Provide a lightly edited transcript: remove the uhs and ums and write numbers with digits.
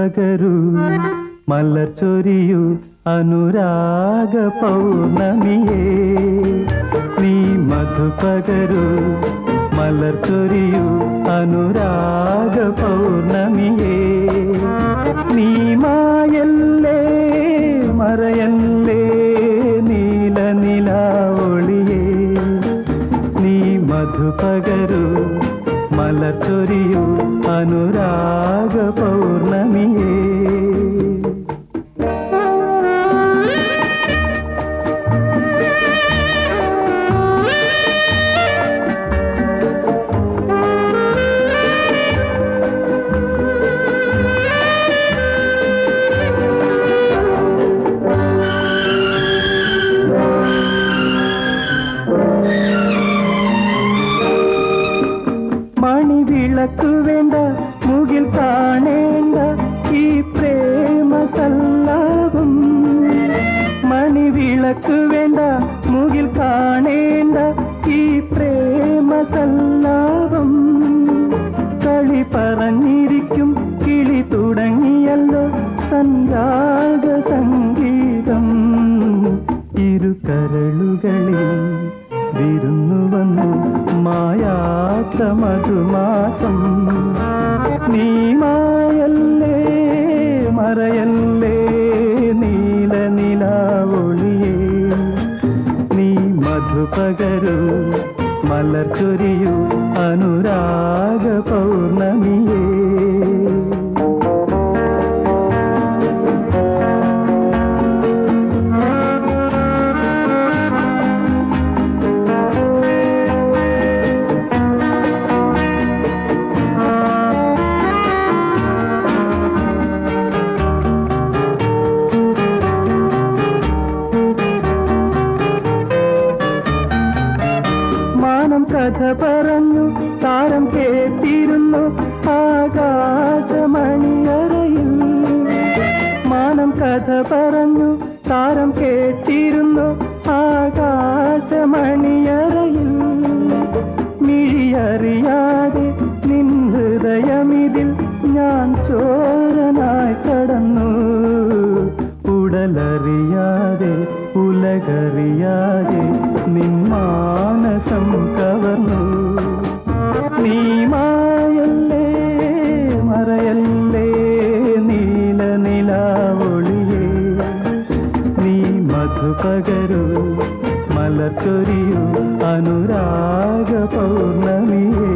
പകരു മലർ ചൊരിയൂ അനുരാഗ പൗർണമിയേ നീ മധു പകരു മലർ ചൊരിയൂ അനുരാഗ പൗർണമിയേ നീ മായല്ലേ മറയല്ലേ നീല നിലാവൊളിയേ നീ മധു പകരു മലർ ചൊരിയൂ അനുരാഗ പൗർണമിയേ മണിവിളക്കു വേണ്ട മുകിൽ കാണേണ്ട ഈ പ്രേമ സല്ലാപം മണിവിളക്കു വേണ്ട മുകിൽ കാണേണ്ട ഈ പ്രേമ സല്ലാപം കളി പറഞ്ഞിരിക്കും കിളി തുടങ്ങിയല്ലോ സംരാഗ സംഗീതം ഇരു കരളുകളിൽ വിരുന്നു വന്നു മായാത്ത മധുമാസം നീ മായല്ലേ മറയല്ലേ നീല നിലാവൊളിയേ നീ മധു പകരു മലർ ചൊരിയൂ അനുരാഗ പൗർണമിയേ കഥ പറഞ്ഞു താരം കേട്ടിരുന്നു ആകാശമണിയറയിൽ മാനം കഥ പറഞ്ഞു താരം കേട്ടിരുന്നു ആകാശമണിയറയിൽ മിഴിയറിയാതെ നിൻ ഹൃദയമിതിൽ ഞാൻ ചോരനായി കടന്നു ഉടലറിയാതെ ഉലകറിയാതെ നിൻ മാനസം കവർന്നു നീ മായല്ലേ മറയല്ലേ നീല നിലാവൊളിയേ നീ മധു പകരു മലർ ചൊരിയൂ അനുരാഗ പൗർണമിയേ